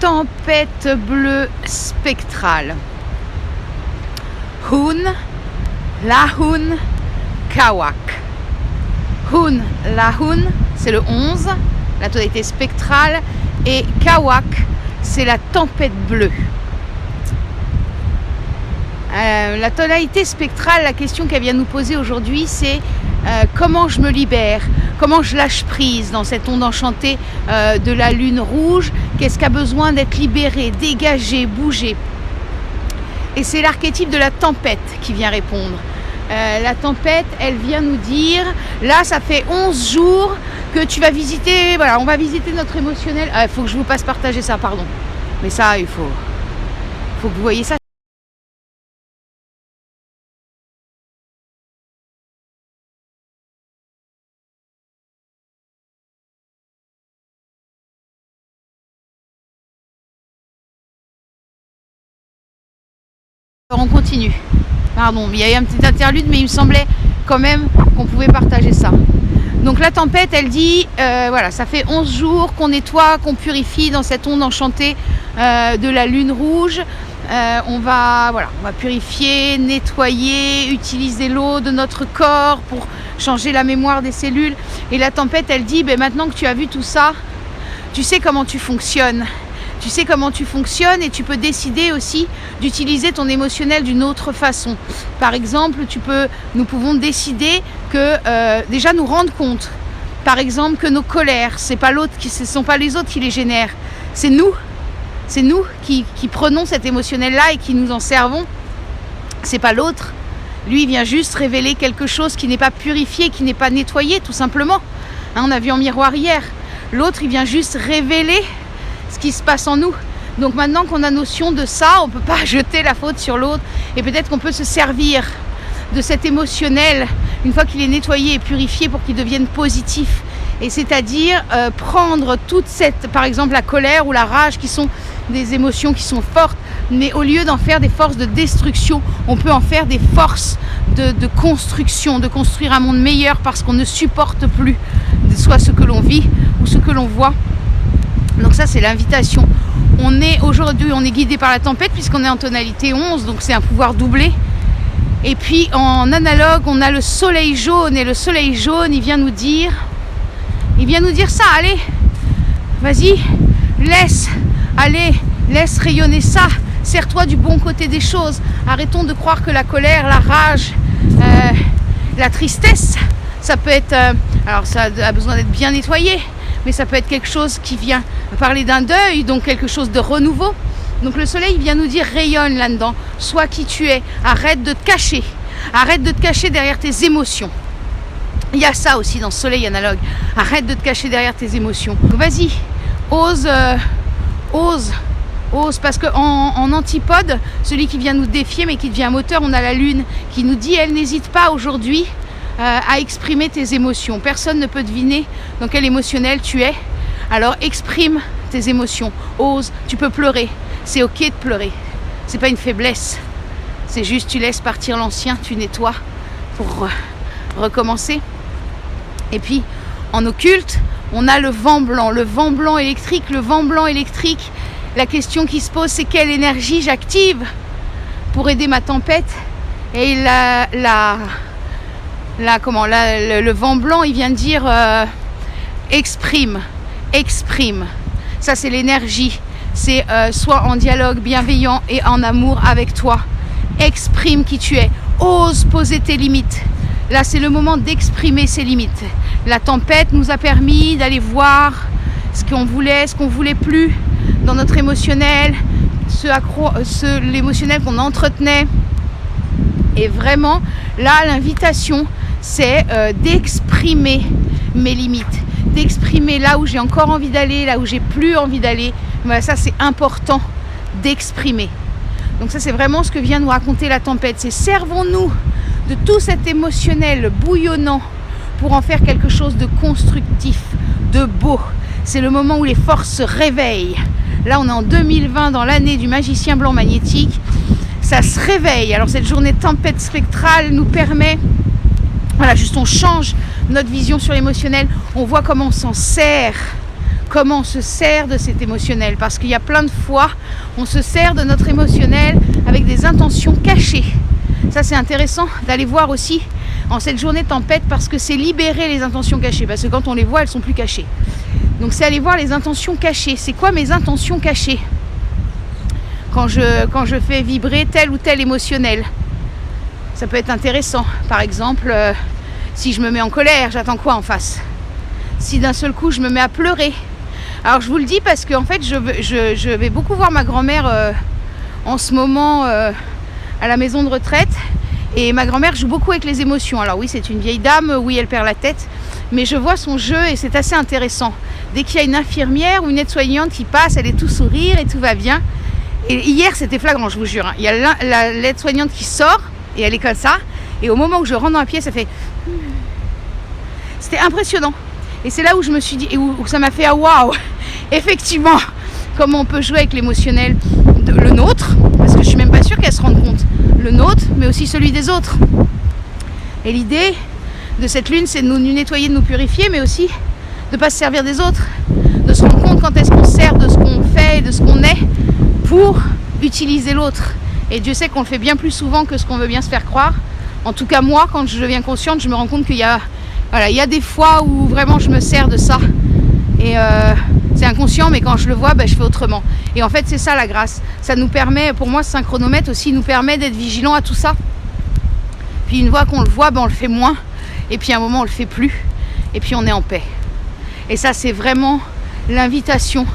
tempête bleue spectrale. Hun, Lahun, Kawak. Hun, Lahun, c'est le 11, la tonalité spectrale, et Kawak, c'est la tempête bleue. La tonalité spectrale, la question qu'elle vient nous poser aujourd'hui, c'est comment je me libère, comment je lâche prise dans cette onde enchantée de la lune rouge, qu'est-ce qui a besoin d'être libéré, dégagé, bougé. Et c'est l'archétype de la tempête qui vient répondre. La tempête, elle vient nous dire, là ça fait 11 jours que tu vas visiter, voilà, on va visiter notre émotionnel. Il faut que je vous passe partager ça, pardon. Mais ça, il faut que vous voyez ça. On continue. Pardon, il y a eu un petit interlude, mais il me semblait quand même qu'on pouvait partager ça. Donc la tempête, elle dit, voilà, ça fait 11 jours qu'on nettoie, qu'on purifie dans cette onde enchantée de la lune rouge. On va purifier, nettoyer, utiliser l'eau de notre corps pour changer la mémoire des cellules. Et la tempête, elle dit, maintenant que tu as vu tout ça, tu sais comment tu fonctionnes. Tu sais comment tu fonctionnes et tu peux décider aussi d'utiliser ton émotionnel d'une autre façon. Par exemple, nous pouvons décider que déjà nous rendre compte, par exemple, que nos colères, ce ne sont pas les autres qui les génèrent, c'est nous qui prenons cet émotionnel-là et qui nous en servons. C'est pas l'autre. Lui, il vient juste révéler quelque chose qui n'est pas purifié, qui n'est pas nettoyé, tout simplement. On a vu en miroir hier. L'autre, il vient juste révéler ce qui se passe en nous. Donc maintenant qu'on a notion de ça, on ne peut pas jeter la faute sur l'autre et peut-être qu'on peut se servir de cet émotionnel une fois qu'il est nettoyé et purifié pour qu'il devienne positif. Et c'est-à-dire prendre toute cette, par exemple la colère ou la rage qui sont des émotions qui sont fortes, mais au lieu d'en faire des forces de destruction, on peut en faire des forces de construction, de construire un monde meilleur parce qu'on ne supporte plus soit ce que l'on vit ou ce que l'on voit. Donc ça, c'est l'invitation. Aujourd'hui, on est guidé par la tempête puisqu'on est en tonalité 11, donc c'est un pouvoir doublé. Et puis en analogue, on a le soleil jaune, et le soleil jaune, il vient nous dire ça, allez, vas-y, laisse rayonner ça, serre-toi du bon côté des choses. Arrêtons de croire que la colère, la rage, la tristesse, ça peut être, alors ça a besoin d'être bien nettoyé, mais ça peut être quelque chose qui vient parler d'un deuil, donc quelque chose de renouveau. Donc le soleil vient nous dire rayonne là-dedans, sois qui tu es, arrête de te cacher derrière tes émotions. Il y a ça aussi dans ce soleil analogue, arrête de te cacher derrière tes émotions. Donc vas-y, ose, parce qu'en antipode, celui qui vient nous défier mais qui devient un moteur, on a la lune qui nous dit elle n'hésite pas aujourd'hui à exprimer tes émotions. Personne ne peut deviner dans quel émotionnel tu es. Alors exprime tes émotions, ose, tu peux pleurer. C'est ok de pleurer. C'est pas une faiblesse. C'est juste tu laisses partir l'ancien, tu nettoies pour recommencer. Et puis en occulte, on a le vent blanc électrique. Le vent blanc électrique, la question qui se pose, c'est quelle énergie j'active pour aider ma tempête. Et le vent blanc, il vient de dire exprime. Ça, c'est l'énergie. C'est sois en dialogue bienveillant et en amour avec toi. Exprime qui tu es. Ose poser tes limites. Là, c'est le moment d'exprimer ses limites. La tempête nous a permis d'aller voir ce qu'on voulait plus dans notre émotionnel, l'émotionnel qu'on entretenait. Et vraiment, là, l'invitation, c'est d'exprimer mes limites, d'exprimer là où j'ai encore envie d'aller, là où j'ai plus envie d'aller. Voilà, ça, c'est important d'exprimer. Donc ça, c'est vraiment ce que vient nous raconter la tempête. C'est servons-nous de tout cet émotionnel bouillonnant pour en faire quelque chose de constructif, de beau. C'est le moment où les forces se réveillent. Là, on est en 2020, dans l'année du magicien blanc magnétique. Ça se réveille. Alors cette journée de tempête spectrale nous permet, voilà, juste on change notre vision sur l'émotionnel. On voit comment on s'en sert comment on se sert de cet émotionnel. Parce qu'il y a plein de fois, on se sert de notre émotionnel avec des intentions cachées. Ça, c'est intéressant d'aller voir aussi en cette journée de tempête, parce que c'est libérer les intentions cachées. Parce que quand on les voit, elles sont plus cachées. Donc c'est aller voir les intentions cachées. C'est quoi mes intentions cachées quand je fais vibrer tel ou tel émotionnel? Ça peut être intéressant. Par exemple, si je me mets en colère, j'attends quoi en face? Si d'un seul coup je me mets à pleurer. Alors je vous le dis parce que en fait je vais beaucoup voir ma grand-mère en ce moment à la maison de retraite. Et ma grand-mère joue beaucoup avec les émotions. Alors oui, c'est une vieille dame, oui, elle perd la tête, mais je vois son jeu et c'est assez intéressant. Dès qu'il y a une infirmière ou une aide-soignante qui passe, elle est tout sourire et tout va bien. Et hier, c'était flagrant, je vous jure. Il y a l'aide-soignante qui sort et elle est comme ça. Et au moment où je rentre dans la pièce, ça fait... C'était impressionnant. Et c'est là où je me suis dit, et où ça m'a fait, ah waouh, effectivement, comment on peut jouer avec l'émotionnel, le nôtre, parce que je suis même pas sûre qu'elle se rende compte. Le nôtre, mais aussi celui des autres. Et l'idée de cette lune, c'est de nous nettoyer, de nous purifier, mais aussi de ne pas se servir des autres, de se rendre compte quand est-ce qu'on se sert de ce qu'on fait et de ce qu'on est pour utiliser l'autre. Et Dieu sait qu'on le fait bien plus souvent que ce qu'on veut bien se faire croire. En tout cas, moi, quand je deviens consciente, je me rends compte qu'il y a, voilà, il y a des fois où vraiment je me sers de ça. Et c'est inconscient, mais quand je le vois, je fais autrement. Et en fait, c'est ça la grâce. Ça nous permet, pour moi, ce synchronomètre aussi nous permet d'être vigilants à tout ça. Puis une fois qu'on le voit, on le fait moins. Et puis à un moment, on le fait plus. Et puis on est en paix. Et ça, c'est vraiment l'invitation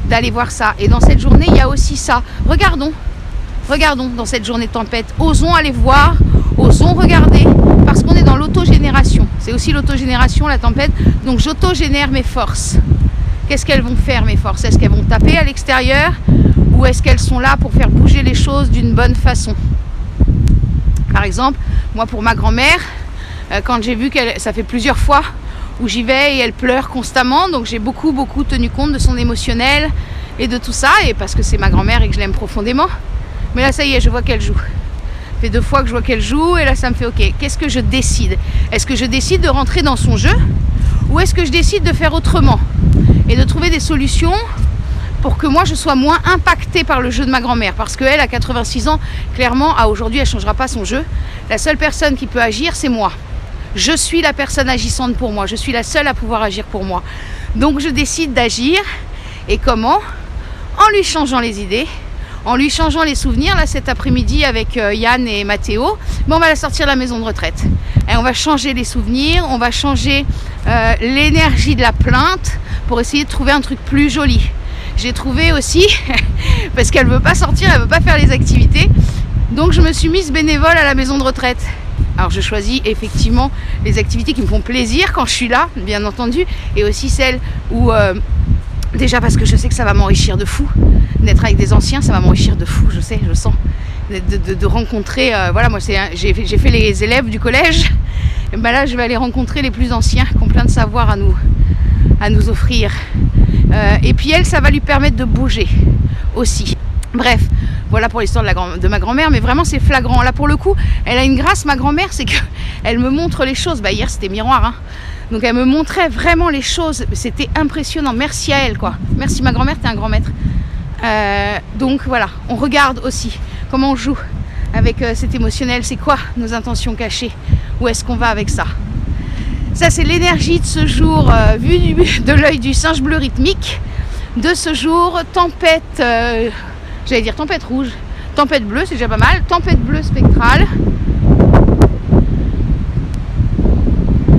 d'aller voir ça. Et dans cette journée, il y a aussi ça. Regardons dans cette journée de tempête. Osons aller voir, osons regarder, parce qu'on est dans l'autogénération. C'est aussi l'autogénération, la tempête. Donc j'autogénère mes forces. Qu'est-ce qu'elles vont faire, mes forces? Est-ce qu'elles vont taper à l'extérieur ou est-ce qu'elles sont là pour faire bouger les choses d'une bonne façon? Par exemple, moi pour ma grand-mère, quand j'ai vu ça fait plusieurs fois où j'y vais et elle pleure constamment, donc j'ai beaucoup tenu compte de son émotionnel et de tout ça, et parce que c'est ma grand-mère et que je l'aime profondément. Mais là ça y est, je vois qu'elle joue. Ça fait 2 fois que je vois qu'elle joue et là ça me fait ok, qu'est-ce que je décide? Est-ce que je décide de rentrer dans son jeu ou est-ce que je décide de faire autrement et de trouver des solutions pour que moi je sois moins impactée par le jeu de ma grand-mère? Parce qu'elle, à 86 ans, clairement, aujourd'hui elle ne changera pas son jeu. La seule personne qui peut agir, c'est moi. Je suis la personne agissante pour moi, je suis la seule à pouvoir agir pour moi. Donc je décide d'agir, et comment? En lui changeant les idées, en lui changeant les souvenirs. Là cet après-midi avec Yann et Mathéo, on va la sortir de la maison de retraite. Et on va changer les souvenirs, on va changer l'énergie de la plainte pour essayer de trouver un truc plus joli. J'ai trouvé aussi, parce qu'elle ne veut pas sortir, elle ne veut pas faire les activités, donc je me suis mise bénévole à la maison de retraite. Alors je choisis effectivement les activités qui me font plaisir quand je suis là, bien entendu, et aussi celles où, déjà parce que je sais que ça va m'enrichir de fou, d'être avec des anciens, ça va m'enrichir de fou, je sais, je sens, de rencontrer, voilà, moi j'ai fait les élèves du collège, et là je vais aller rencontrer les plus anciens qui ont plein de savoir à nous offrir. Et puis elle, ça va lui permettre de bouger aussi. Bref, voilà pour l'histoire de ma grand-mère, mais vraiment c'est flagrant. Là pour le coup, elle a une grâce, ma grand-mère, c'est qu'elle me montre les choses. Hier c'était miroir, hein. Donc elle me montrait vraiment les choses. C'était impressionnant. Merci à elle, quoi. Merci ma grand-mère, t'es un grand maître. Donc voilà, on regarde aussi comment on joue avec cet émotionnel. C'est quoi nos intentions cachées? Où est-ce qu'on va avec ça? Ça, c'est l'énergie de ce jour, vue de l'œil du singe bleu rythmique. De ce jour, tempête, j'allais dire tempête rouge, tempête bleue, c'est déjà pas mal. Tempête bleue spectrale.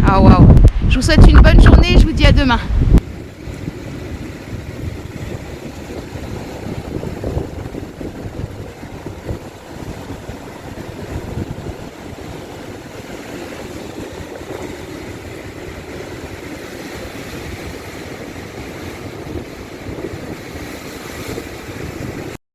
Ah waouh. Je vous souhaite une bonne journée, je vous dis à demain.